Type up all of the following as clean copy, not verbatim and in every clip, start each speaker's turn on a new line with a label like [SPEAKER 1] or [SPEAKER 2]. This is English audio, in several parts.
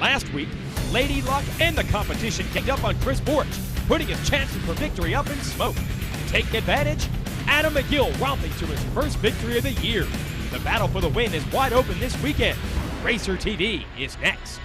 [SPEAKER 1] Last week, Lady Luck and the competition ganged up on Chris Borch, putting his chances for victory up in smoke. To take advantage, Adam McGill romping to his first victory of the year. The battle for the win is wide open this weekend. Racer TV is next.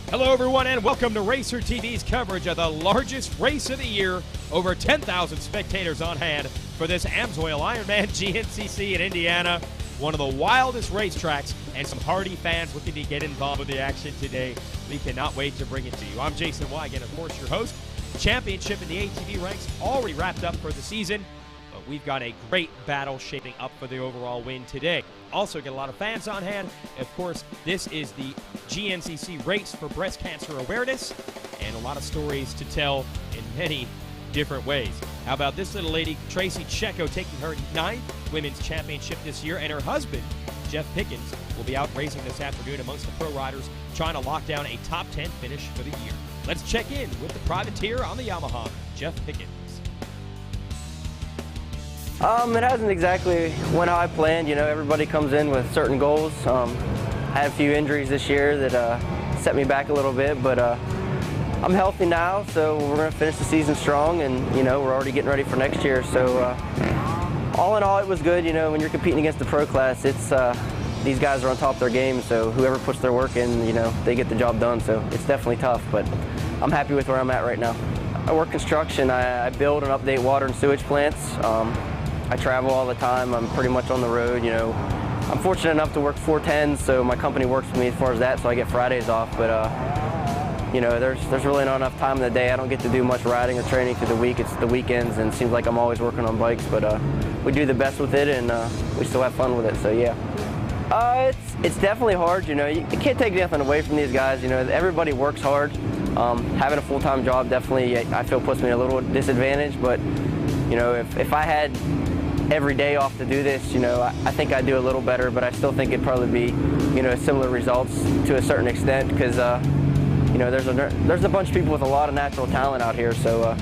[SPEAKER 1] Hello everyone and welcome to Racer TV's coverage of the largest race of the year. Over 10,000 spectators on hand for this AMSOIL Ironman GNCC in Indiana. One of the wildest racetracks and some hardy fans looking to get involved with the action today. We cannot wait to bring it to you. I'm Jason Weigand, of course your host. Championship in the ATV ranks already wrapped up for the season. But we've got a great battle shaping up for the overall win today. Also get a lot of fans on hand. Of course, this is the GNCC race for breast cancer awareness and a lot of stories to tell in many different ways. How about this little lady, Tracy Checco, taking her 9th women's championship this year, and her husband, Jeff Pickens, will be out racing this afternoon amongst the pro riders, trying to lock down a top 10 finish for the year. Let's check in with the privateer on the Yamaha, Jeff Pickens.
[SPEAKER 2] It hasn't exactly went how I planned. You know, everybody comes in with certain goals. I had a few injuries this year that set me back a little bit, but I'm healthy now, so we're going to finish the season strong, and you know, we're already getting ready for next year. So all in all, it was good. You know, when you're competing against the pro class, it's these guys are on top of their game, so whoever puts their work in, you know, they get the job done. So it's definitely tough, but I'm happy with where I'm at right now. I work construction. I build and update water and sewage plants. I travel all the time. I'm pretty much on the road, you know. I'm fortunate enough to work 410s, so my company works with me as far as that, so I get Fridays off. But, you know, there's really not enough time in the day. I don't get to do much riding or training through the week. It's the weekends, and it seems like I'm always working on bikes. But we do the best with it, and we still have fun with it, so yeah. It's definitely hard, you know. You can't take nothing away from these guys. You know, everybody works hard. Having a full-time job definitely, I feel, puts me at a little disadvantage. But, you know, if I had every day off to do this, you know, I think I'd do a little better, but I still think it'd probably be, you know, similar results to a certain extent, because, you know, there's a bunch of people with a lot of natural talent out here, so,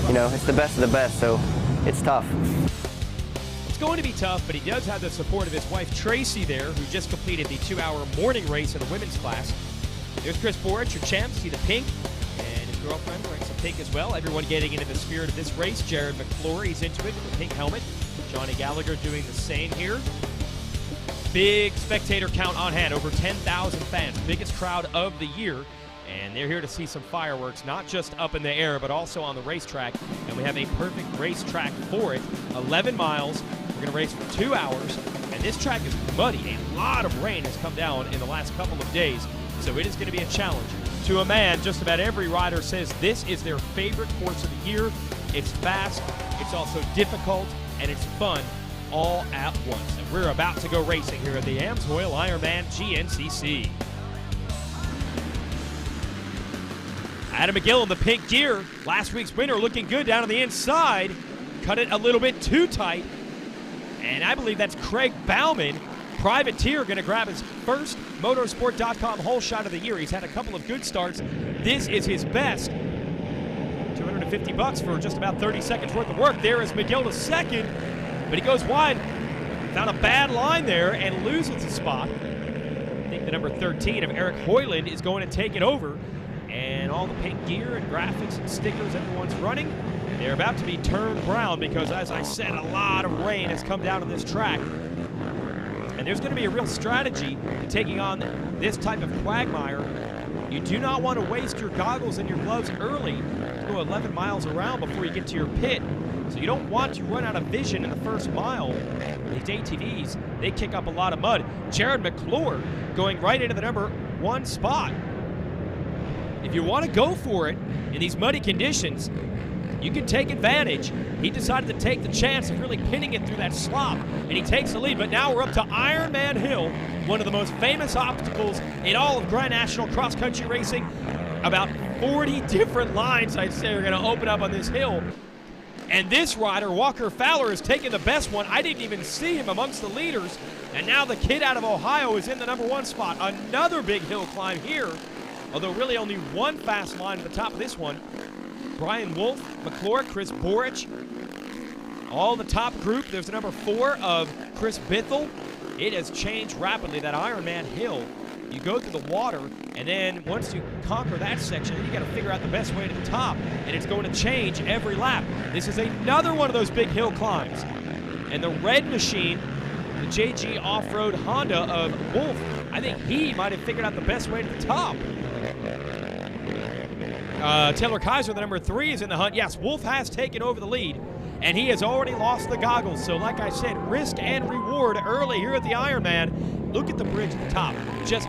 [SPEAKER 2] you know, it's the best of the best, so it's tough.
[SPEAKER 1] It's going to be tough, but he does have the support of his wife Tracy there, who just completed the 2-hour morning race in the women's class. There's Chris Borch, your champ. See the pink, and his girlfriend wearing some pink as well. Everyone getting into the spirit of this race. Jared McClure, he's into it with the pink helmet. Johnny Gallagher doing the same here. Big spectator count on hand, over 10,000 fans, biggest crowd of the year. And they're here to see some fireworks, not just up in the air, but also on the racetrack. And we have a perfect racetrack for it. 11 miles, we're gonna race for 2 hours. And this track is muddy. A lot of rain has come down in the last couple of days. So it is gonna be a challenge. To a man, just about every rider says this is their favorite course of the year. It's fast, it's also difficult, and it's fun all at once. And we're about to go racing here at the AMSOIL Ironman GNCC. Adam McGill in the pink gear. Last week's winner looking good down on the inside. Cut it a little bit too tight. And I believe that's Craig Bauman. Privateer going to grab his first motorsport.com whole shot of the year. He's had a couple of good starts. This is his best. $250 for just about 30 seconds worth of work. There is McGill to second, but he goes wide. Found a bad line there and loses a spot. I think the number 13 of Eric Hoyland is going to take it over. And all the pink gear and graphics and stickers everyone's running, they're about to be turned brown because, as I said, a lot of rain has come down on this track. And there's going to be a real strategy to taking on this type of quagmire. You do not want to waste your goggles and your gloves early. Go 11 miles around before you get to your pit. So you don't want to run out of vision in the first mile. These ATVs, they kick up a lot of mud. Jared McClure going right into the number 1 spot. If you want to go for it in these muddy conditions, you can take advantage. He decided to take the chance of really pinning it through that slop, and he takes the lead. But now we're up to Ironman Hill, one of the most famous obstacles in all of Grand National cross-country racing. About 40 different lines, I'd say, are going to open up on this hill. And this rider, Walker Fowler, has taken the best one. I didn't even see him amongst the leaders. And now the kid out of Ohio is in the #1 spot. Another big hill climb here, although really only one fast line at the top of this one. Brian Wolf, McClure, Chris Borich, all the top group. There's the #4 of Chris Bithell. It has changed rapidly, that Ironman Hill. You go through the water, and then once you conquer that section, you got to figure out the best way to the top, and it's going to change every lap. This is another one of those big hill climbs. And the red machine, the JG Off-Road Honda of Wolf, I think he might have figured out the best way to the top. Taylor Kaiser, the #3, is in the hunt. Yes, Wolf has taken over the lead, and he has already lost the goggles. So like I said, risk and reward early here at the Ironman. Look at the bridge at the top, just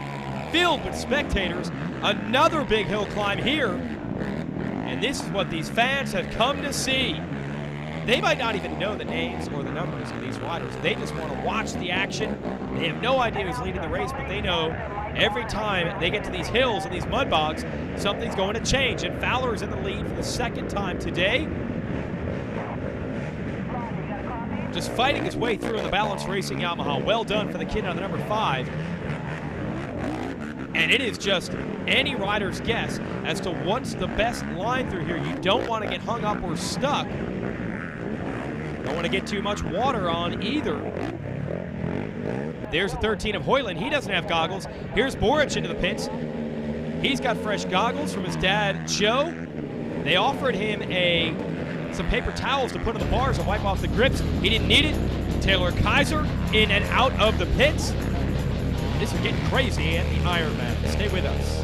[SPEAKER 1] filled with spectators. Another big hill climb here, and this is what these fans have come to see. They might not even know the names or the numbers of these riders. They just want to watch the action. They have no idea who's leading the race, but they know every time they get to these hills and these mud bogs, something's going to change. And Fowler is in the lead for the second time today. Just fighting his way through in the Balance Racing Yamaha. Well done for the kid on the #5. And it is just any rider's guess as to what's the best line through here. You don't want to get hung up or stuck. Don't want to get too much water on either. There's the 13 of Hoyland. He doesn't have goggles. Here's Borich into the pits. He's got fresh goggles from his dad, Joe. They offered him some paper towels to put on the bars and wipe off the grips. He didn't need it. Taylor Kaiser in and out of the pits. This is getting crazy at the Ironman. Stay with us.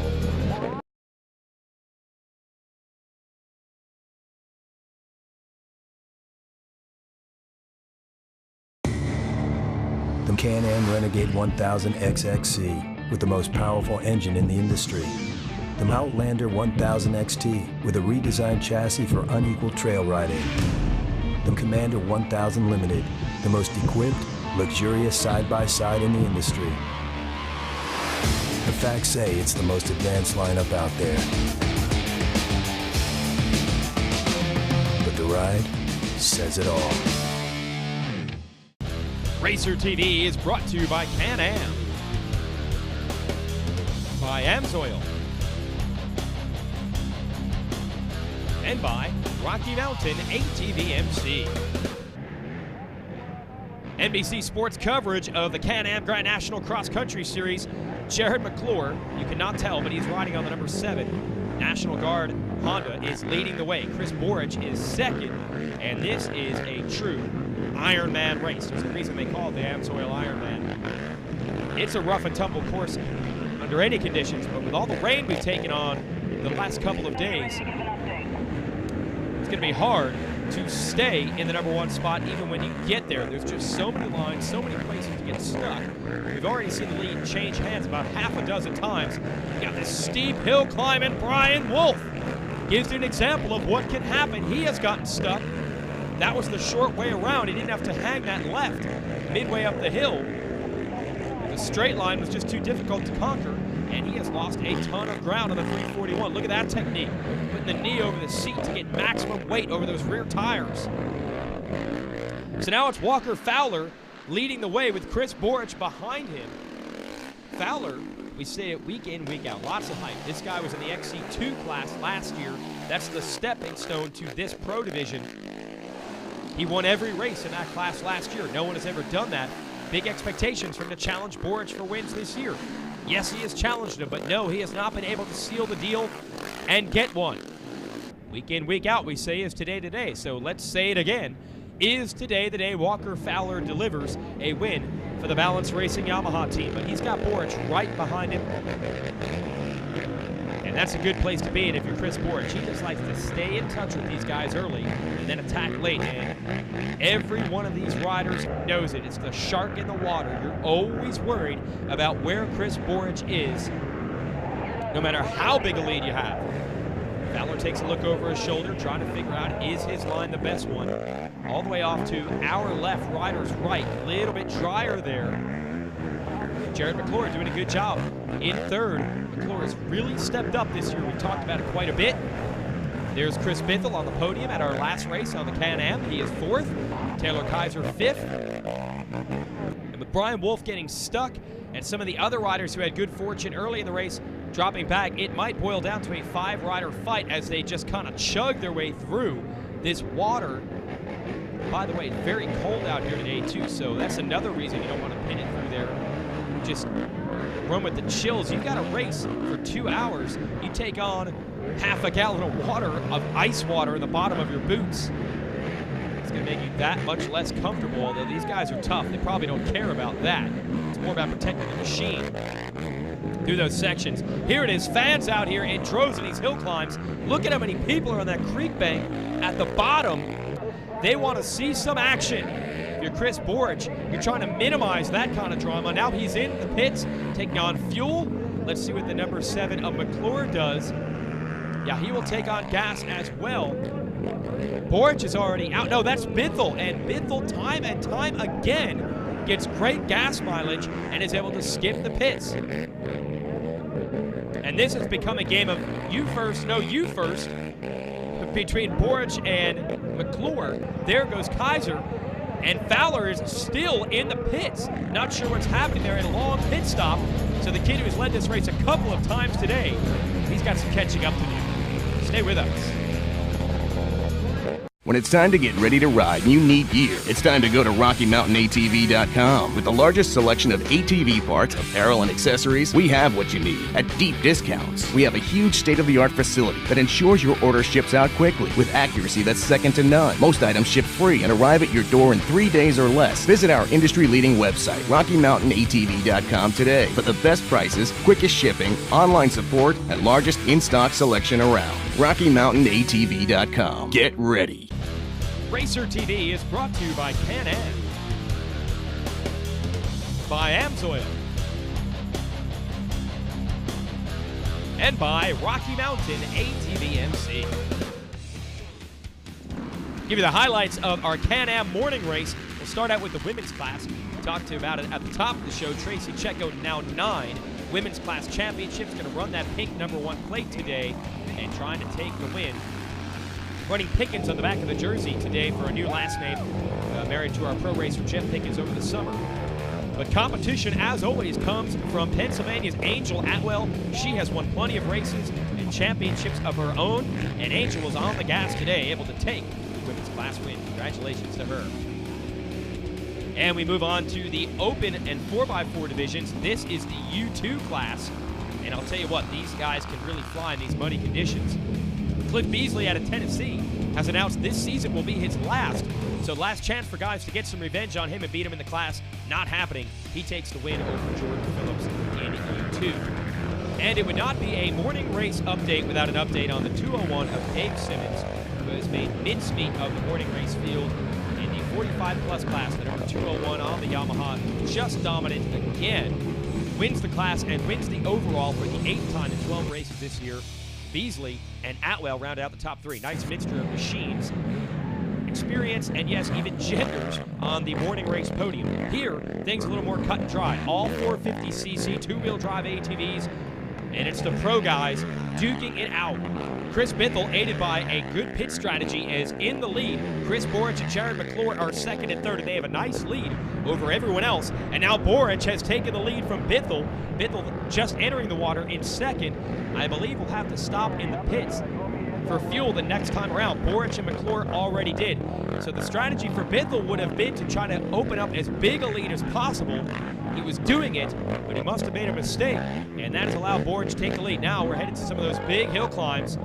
[SPEAKER 3] The Can-Am Renegade 1000 XXC with the most powerful engine in the industry. The Outlander 1000 XT with a redesigned chassis for unequal trail riding. The Commander 1000 Limited, the most equipped, luxurious side-by-side in the industry. The facts say it's the most advanced lineup out there. But the ride says it all.
[SPEAKER 1] Racer TV is brought to you by Can-Am, by Amsoil, and by Rocky Mountain ATV MC. NBC Sports coverage of the Can-Am Grand National Cross Country Series. Jared McClure, you cannot tell, but he's riding on the #7. National Guard Honda is leading the way. Chris Borich is second, and this is a true Ironman race. There's a reason they call it the Amsoil Ironman. It's a rough and tumble course under any conditions, but with all the rain we've taken on the last couple of days, it's going to be hard to stay in the #1 spot even when you get there. There's just so many lines, so many places to get stuck. We've already seen the lead change hands about half a dozen times. You got this steep hill climb, and Brian Wolf gives you an example of what can happen. He has gotten stuck. That was the short way around. He didn't have to hang that left midway up the hill. The straight line was just too difficult to conquer, and he has lost a ton of ground on the 341. Look at that technique. Putting the knee over the seat to get maximum weight over those rear tires. So now it's Walker Fowler leading the way with Chris Borich behind him. Fowler, we say it week in, week out. Lots of hype. This guy was in the XC2 class last year. That's the stepping stone to this pro division. He won every race in that class last year. No one has ever done that. Big expectations for him to challenge Borich for wins this year. Yes, he has challenged him, but no, he has not been able to seal the deal and get one. Week in, week out, we say is today today. So let's say it again. Is today the day Walker Fowler delivers a win for the Balance Racing Yamaha team? But he's got Borich right behind him. And that's a good place to be in if you're Chris Borich. He just likes to stay in touch with these guys early and then attack late. And every one of these riders knows it. It's the shark in the water. You're always worried about where Chris Borich is, no matter how big a lead you have. Fowler takes a look over his shoulder, trying to figure out, is his line the best one? All the way off to our left, Ryder's right. A little bit drier there. Jared McClure doing a good job in third. McClure has really stepped up this year. We've talked about it quite a bit. There's Chris Bithell on the podium at our last race on the Can-Am. He is fourth. Taylor Kaiser fifth. And with Brian Wolf getting stuck and some of the other riders who had good fortune early in the race dropping back, it might boil down to a 5-rider fight as they just kind of chug their way through this water. By the way, it's very cold out here today too, so that's another reason you don't want to pin it through there. Just run with the chills. You've got to race for 2 hours. You take on half a gallon of water, of ice water in the bottom of your boots. It's going to make you that much less comfortable, although these guys are tough. They probably don't care about that. It's more about protecting the machine through those sections. Here it is, fans out here in droves in these hill climbs. Look at how many people are on that creek bank at the bottom. They want to see some action. If you're Chris Borich, you're trying to minimize that kind of drama. Now he's in the pits, taking on fuel. Let's see what the number 7 of McClure does. Yeah, he will take on gas as well. Borich is already out. No, that's Bithell. And Bithell, time and time again, gets great gas mileage and is able to skip the pits. And this has become a game of you first, no, you first, between Borich and McClure. There goes Kaiser. And Fowler is still in the pits. Not sure what's happening there in a long pit stop. So the kid who has led this race a couple of times today, he's got some catching up to do. Stay with us.
[SPEAKER 4] When it's time to get ready to ride, you need gear. It's time to go to RockyMountainATV.com. With the largest selection of ATV parts, apparel, and accessories, we have what you need at deep discounts. We have a huge state-of-the-art facility that ensures your order ships out quickly with accuracy that's second to none. Most items ship free and arrive at your door in 3 days or less. Visit our industry-leading website, RockyMountainATV.com today for the best prices, quickest shipping, online support, and largest in-stock selection around. RockyMountainATV.com. Get ready.
[SPEAKER 1] Racer TV is brought to you by Can-Am, by Amsoil, and by Rocky Mountain ATV-MC. Give you the highlights of our Can-Am morning race. We'll start out with the women's class. We talked to you about it at the top of the show. Tracy Checo, now 9 women's class championships, going to run that pink number 1 plate today and trying to take the win. Running Pickens on the back of the jersey today for a new last name, married to our pro racer Jeff Pickens over the summer. But competition, as always, comes from Pennsylvania's Angel Atwell. She has won plenty of races and championships of her own, and Angel was on the gas today, able to take the women's class win. Congratulations to her. And we move on to the open and 4x4 divisions. This is the U2 class, and I'll tell you what, these guys can really fly in these muddy conditions. Cliff Beasley out of Tennessee has announced this season will be his last. So last chance for guys to get some revenge on him and beat him in the class. Not happening. He takes the win over Jordan Phillips in U2. And it would not be a morning race update without an update on the 201 of Dave Simmons, who has made mincemeat of the morning race field in the 45-plus class, the number 201 on the Yamaha. Just dominant again. Wins the class and wins the overall for the 8th time in 12 races this year. Beasley and Atwell round out the top 3. Nice mixture of machines, experience, and yes, even genders on the morning race podium. Here, things a little more cut and dry. All 450cc two-wheel drive ATVs, and it's the pro guys duking it out. Chris Bithell, aided by a good pit strategy, is in the lead. Chris Borich and Jared McClure are second and third, and they have a nice lead over everyone else. And now Borich has taken the lead from Bithell. Bithell just entering the water in second. I believe we'll have to stop in the pits for fuel the next time around. Borich and McClure already did. So the strategy for Bithell would have been to try to open up as big a lead as possible. He was doing it, but he must have made a mistake, and that has allowed Borich to take the lead. Now we're headed to some of those big hill climbs.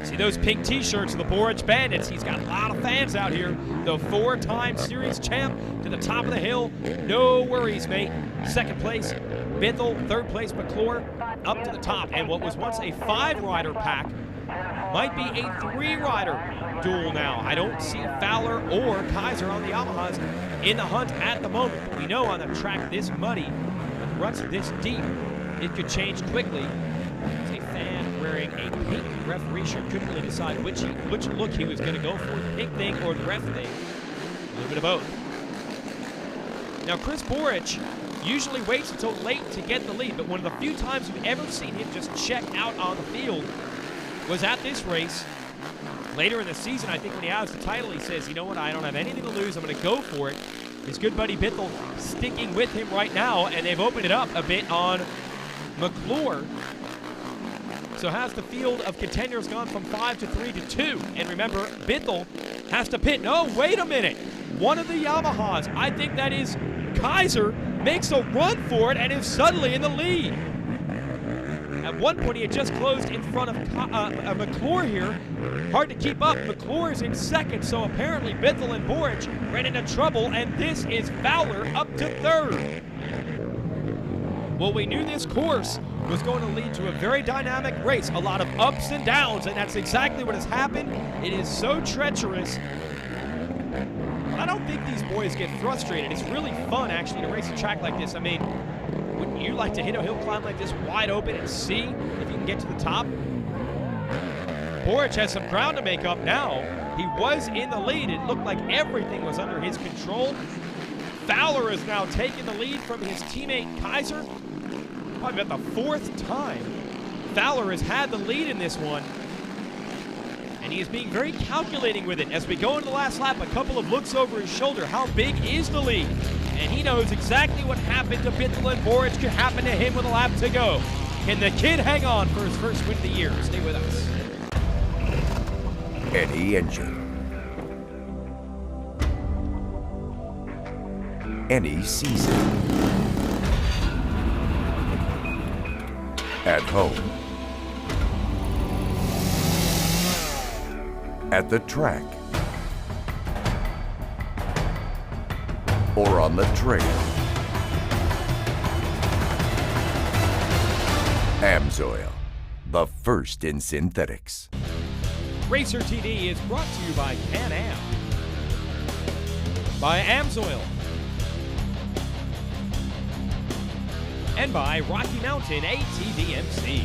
[SPEAKER 1] See those pink t-shirts of the Borich Bandits. He's got a lot of fans out here. The 4-time series champ to the top of the hill. No worries, mate. Second place, Bithell. Third place, McClure. Up to the top. And what was once a 5-rider pack might be a 3-rider duel now. I don't see Fowler or Kaiser on the Yamahas in the hunt at the moment. But we know on a track this muddy, with ruts this deep, it could change quickly. It's a fan wearing a pink referee shirt. Couldn't really decide which look he was going to go for, the pink thing or the ref thing. A little bit of both. Now, Chris Borich usually waits until late to get the lead, but one of the few times you've ever seen him just check out on the field was at this race. Later in the season, I think when he has the title, he says, you know what, I don't have anything to lose, I'm going to go for it. His good buddy Bithell sticking with him right now, and they've opened it up a bit on McClure. So has the field of contenders gone from 5 to 3 to 2. And remember, Bithell has to pit. No, wait a minute. One of the Yamahas, I think that is Kaiser, makes a run for it and is suddenly in the lead. At one point, he had just closed in front of McClure here. Hard to keep up. McClure is in second, so apparently Bithell and Borich ran into trouble, and this is Fowler up to third. Well, we knew this course was going to lead to a very dynamic race, a lot of ups and downs, and that's exactly what has happened. It is so treacherous. I don't think these boys get frustrated. It's really fun, actually, to race a track like this. I mean, wouldn't you like to hit a hill climb like this wide open and see if you can get to the top? Borich has some ground to make up now. He was in the lead. It looked like everything was under his control. Fowler is now taking the lead from his teammate Kaiser. Probably about the fourth time Fowler has had the lead in this one. And he is being very calculating with it. As we go into the last lap, a couple of looks over his shoulder. How big is the lead? And he knows exactly what happened to Bithell and Borich could happen to him with a lap to go. Can the kid hang on for his first win of the year? Stay with us.
[SPEAKER 5] Any engine. Any season. At home. At the track. Or on the trail. Amsoil, the first in synthetics.
[SPEAKER 1] Racer TV is brought to you by Can-Am, by Amsoil, and by Rocky Mountain ATVMC.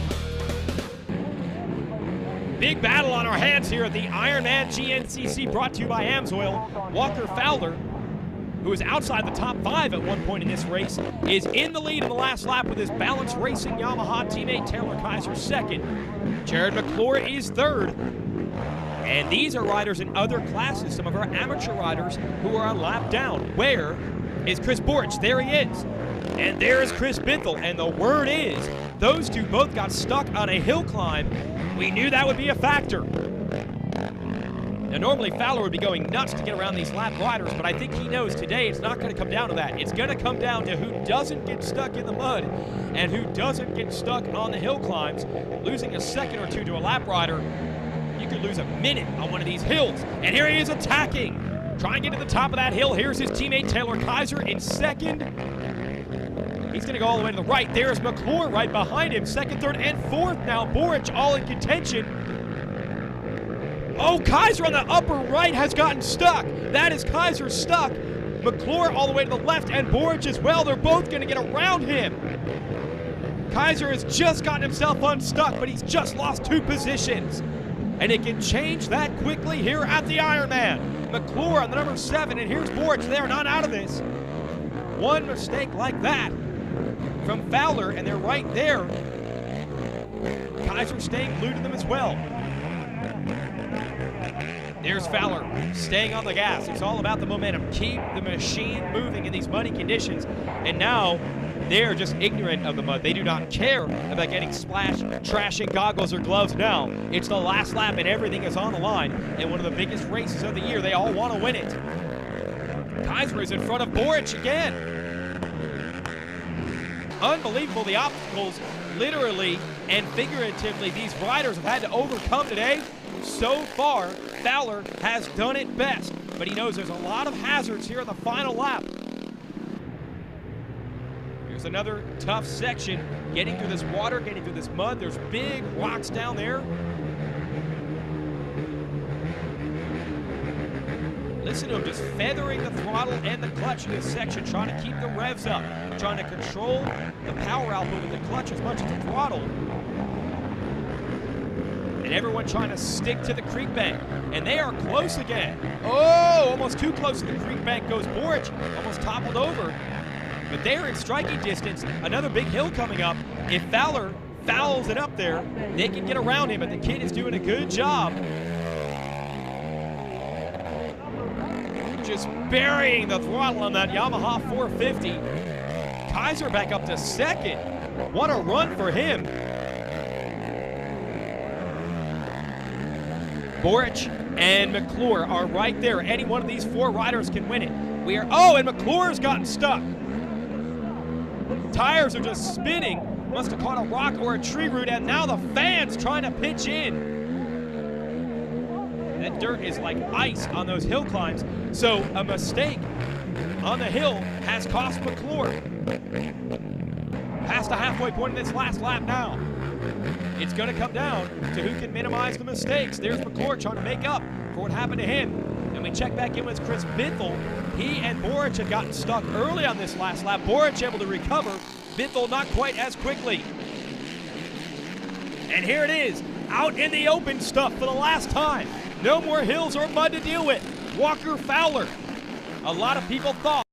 [SPEAKER 1] Big battle on our hands here at the Ironman GNCC, brought to you by Amsoil. Walker Fowler, who was outside the top 5 at one point in this race, is in the lead in the last lap with his Balance Racing Yamaha teammate Taylor Kaiser second. Jared McClure is third. And these are riders in other classes, some of our amateur riders who are a lap down. Where is Chris Borich? There he is. And there is Chris Bithell. And the word is, those two both got stuck on a hill climb. We knew that would be a factor. Now, normally Fowler would be going nuts to get around these lap riders, but I think he knows today it's not going to come down to that. It's going to come down to who doesn't get stuck in the mud and who doesn't get stuck on the hill climbs. Losing a second or two to a lap rider, you could lose a minute on one of these hills. And here he is attacking, trying to get to the top of that hill. Here's his teammate Taylor Kaiser in second. He's going to go all the way to the right. There's McClure right behind him, second, third, and fourth now. Borich all in contention. Oh, Kaiser on the upper right has gotten stuck. That is Kaiser stuck. McClure all the way to the left, and Borich as well. They're both going to get around him. Kaiser has just gotten himself unstuck, but he's just lost 2 positions. And it can change that quickly here at the Ironman. McClure on the number 7, and here's Borich. They're not out of this. One mistake like that from Fowler, and they're right there. Kaiser staying glued to them as well. There's Fowler staying on the gas. It's all about the momentum. Keep the machine moving in these muddy conditions. And now they're just ignorant of the mud. They do not care about getting splashed, trashing goggles or gloves. Now it's the last lap and everything is on the line. And one of the biggest races of the year. They all want to win it. Kaiser is in front of Borich again. Unbelievable, the obstacles, literally and figuratively, these riders have had to overcome today. So far, Fowler has done it best, but he knows there's a lot of hazards here in the final lap. Here's another tough section, getting through this water, getting through this mud. There's big rocks down there. Listen to him just feathering the throttle and the clutch in this section, trying to keep the revs up, trying to control the power output with the clutch as much as the throttle. And everyone trying to stick to the creek bank. And they are close again. Oh, almost too close to the creek bank goes Boric. Almost toppled over. But they are in striking distance. Another big hill coming up. If Fowler fouls it up there, they can get around him, but the kid is doing a good job. Just burying the throttle on that Yamaha 450. Kaiser back up to second. What a run for him. Boric and McClure are right there. Any one of these four riders can win it. And McClure's gotten stuck. Tires are just spinning. Must have caught a rock or a tree root, and now the fans trying to pitch in. That dirt is like ice on those hill climbs, so a mistake on the hill has cost McClure. Past the halfway point in this last lap now. It's going to come down to who can minimize the mistakes. There's McClure trying to make up for what happened to him. And we check back in with Chris Bithell. He and Boric had gotten stuck early on this last lap. Boric able to recover. Bithell not quite as quickly. And here it is, out in the open stuff for the last time. No more hills or mud to deal with. Walker Fowler. A lot of people thought